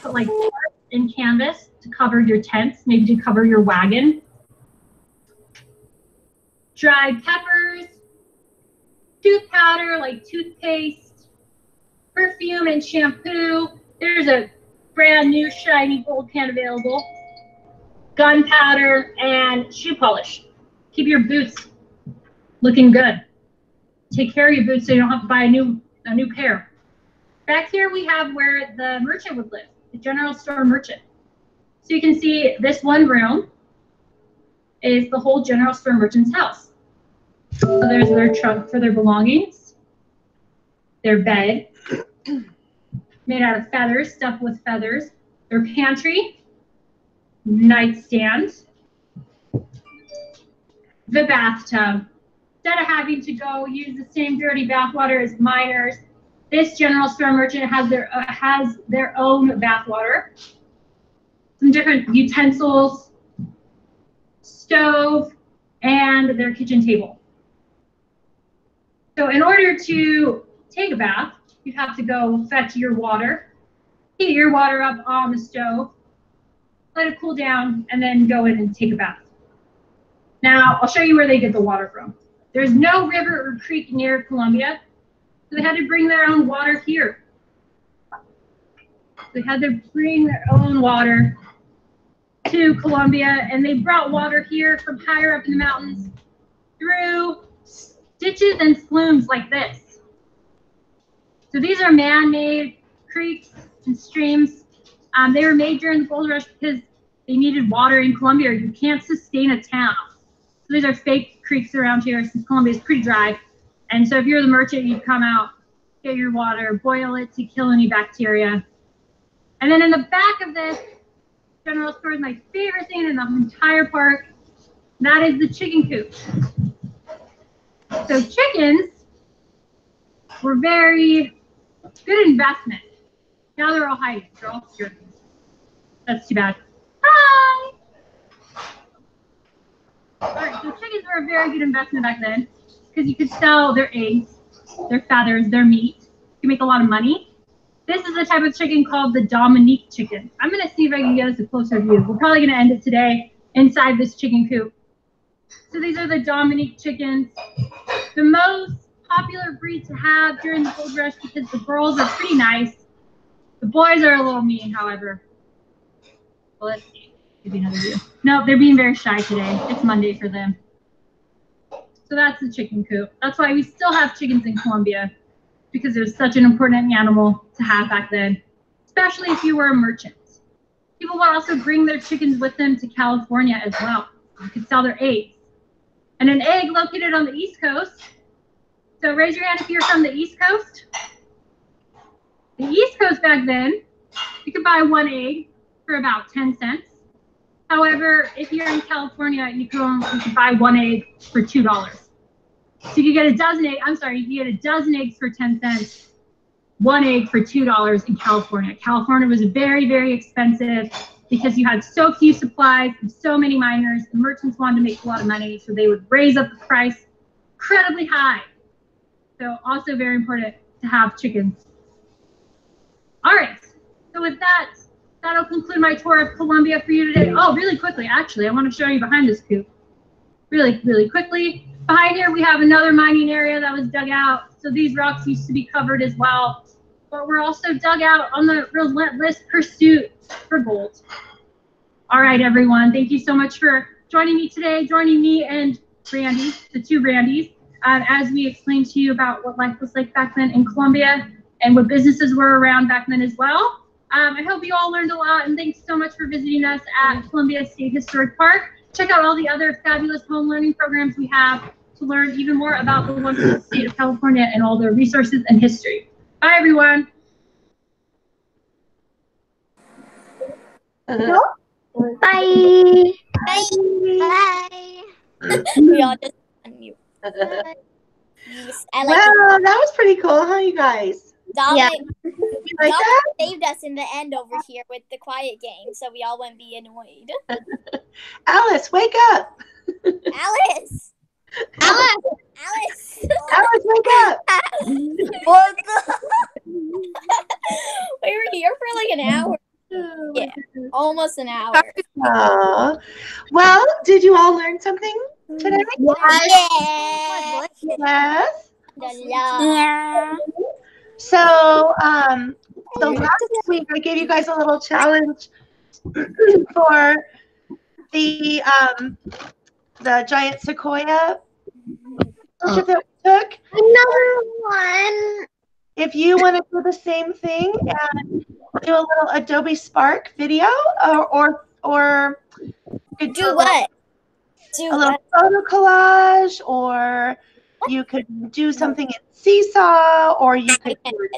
S4: put like tarps and canvas to cover your tents, maybe to cover your wagon. Dried peppers, tooth powder like toothpaste, perfume and shampoo. There's a brand new shiny gold can available. Gunpowder and shoe polish. Keep your boots looking good. Take care of your boots so you don't have to buy a new pair. Back here we have where the merchant would live, the general store merchant. So you can see this one room is the whole general store merchant's house. So there's their trunk for their belongings, their bed, made out of feathers, stuffed with feathers, their pantry, nightstand, the bathtub. Instead of having to go use the same dirty bathwater as miners, this general store merchant has their own bathwater, some different utensils, stove, and their kitchen table. So in order to take a bath, you have to go fetch your water, heat your water up on the stove, let it cool down, and then go in and take a bath. Now, I'll show you where they get the water from. There's no river or creek near Columbia, so they had to bring their own water here. They had to bring their own water to Columbia, and they brought water here from higher up in the mountains through ditches and flumes like this. So these are man-made creeks and streams. They were made during the gold rush because they needed water in Columbia. You can't sustain a town. So these are fake creeks around here since Columbia is pretty dry. And so if you're the merchant, you'd come out, get your water, boil it to kill any bacteria. And then in the back of this general store is my favorite thing in the entire park. And that is the chicken coop. So chickens were very good investment. Now they're all hiding. They're all scared. That's too bad. Hi! All right, so chickens were a very good investment back then because you could sell their eggs, their feathers, their meat. You can make a lot of money. This is the type of chicken called the Dominique chicken. I'm going to see if I can get us a closer view. We're probably going to end it today inside this chicken coop. So these are the Dominique chickens. The most popular breed to have during the gold rush because the girls are pretty nice. The boys are a little mean, however. Well, let's see. Give you another view. No, they're being very shy today. It's Monday for them. So that's the chicken coop. That's why we still have chickens in Columbia, because it was such an important animal to have back then, especially if you were a merchant. People would also bring their chickens with them to California as well. You could sell their eggs. And an egg located on the East Coast. So raise your hand if you're from the East Coast. The East Coast back then, you could buy one egg for about 10 cents. However, if you're in California, you could buy one egg for $2. So you could get a dozen eggs. I'm sorry, you could get a dozen eggs for 10 cents, one egg for $2 in California. California was very, very expensive because you had so few supplies and so many miners. The merchants wanted to make a lot of money, so they would raise up the price incredibly high. So also very important to have chickens. All right, so with that, that'll conclude my tour of Columbia for you today. Oh, really quickly, actually, I want to show you behind this coop. Really, really quickly. Behind here, we have another mining area that was dug out. So these rocks used to be covered as well. But we're also dug out on the relentless pursuit for gold. All right, everyone. Thank you so much for joining me today, joining me and Randy, the two Randys, as we explained to you about what life was like back then in Columbia and what businesses were around back then as well. I hope you all learned a lot, and thanks so much for visiting us at Columbia State Historic Park. Check out all the other fabulous home learning programs we have to learn even more about the wonderful state of California and all their resources and history. Bye, everyone.
S1: Bye. Bye.
S6: Bye. We all just unmute. Yes, I like
S3: Wow, that was pretty cool, huh, you guys?
S6: Dominic,
S3: You like
S6: Dominic
S3: that?
S6: saved us in the end over here with the quiet game, so we all wouldn't be annoyed.
S3: Alice, wake up!
S6: Alice!
S1: Alice.
S6: Alice!
S3: Alice, wake up!
S6: What the? We were here for like an hour. almost an hour.
S3: Aw. Well, did you all learn something today?
S6: Yeah.
S3: Yes.
S6: Yeah.
S3: So, so last week I gave you guys a little challenge for the giant sequoia trip that we took.
S1: Another one.
S3: If you want to do the same thing and do a little Adobe Spark video, or you could
S6: Do what?
S3: a little photo collage, or you could do something in Seesaw, or you could do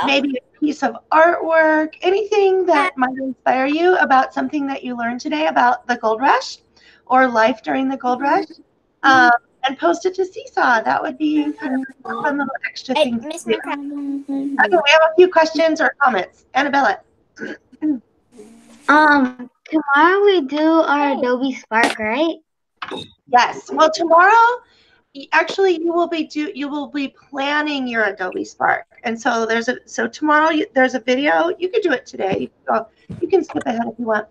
S3: maybe a piece of artwork, anything that might inspire you about something that you learned today about the gold rush or life during the gold rush, and post it to Seesaw. That would be a fun little extra thing.
S6: Miss
S3: Okay,
S6: McCracken.
S3: we have a few questions or comments. Annabella.
S1: Tomorrow we do our Adobe Spark, right?
S3: Yes. Well, tomorrow, actually, you will be planning your Adobe Spark, and so tomorrow there's a video. You could do it today. You can skip ahead if you want.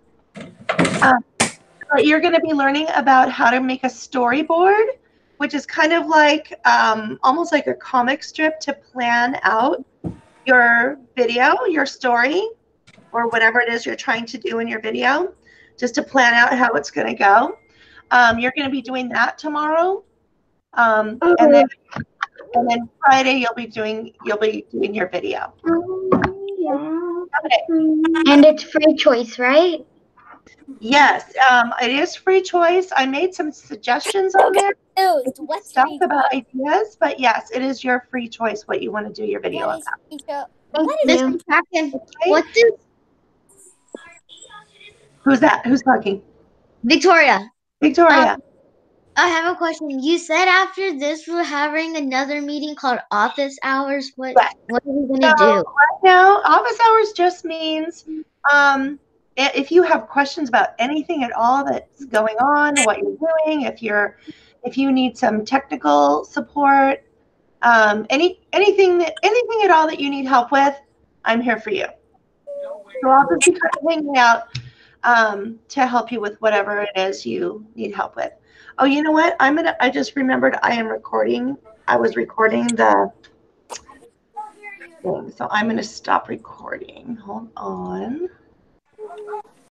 S3: But you're going to be learning about how to make a storyboard, which is kind of like almost like a comic strip to plan out your video, your story, or whatever it is you're trying to do in your video, just to plan out how it's going to go. You're going to be doing that tomorrow, and then Friday you'll be doing your video. Okay.
S1: And it's free choice, right?
S3: Yes, it is free choice. I made some suggestions on there.
S6: What's
S3: Stuff about ideas, but yes, it is your free choice what you want to do your video about.
S1: Miss McCracken, what does
S3: Who's that? Who's talking?
S1: Victoria?
S3: Victoria.
S1: I have a question. You said after this we're having another meeting called office hours. What
S3: Right.
S1: are we gonna do?
S3: Right now, office hours just means if you have questions about anything at all that's going on, what you're doing, if you need some technical support, anything at all that you need help with, I'm here for you. So I'll just be kind of hanging out to help you with whatever it is you need help with. Oh, you know what? I just remembered I was recording the thing, so I'm gonna stop recording. Hold on.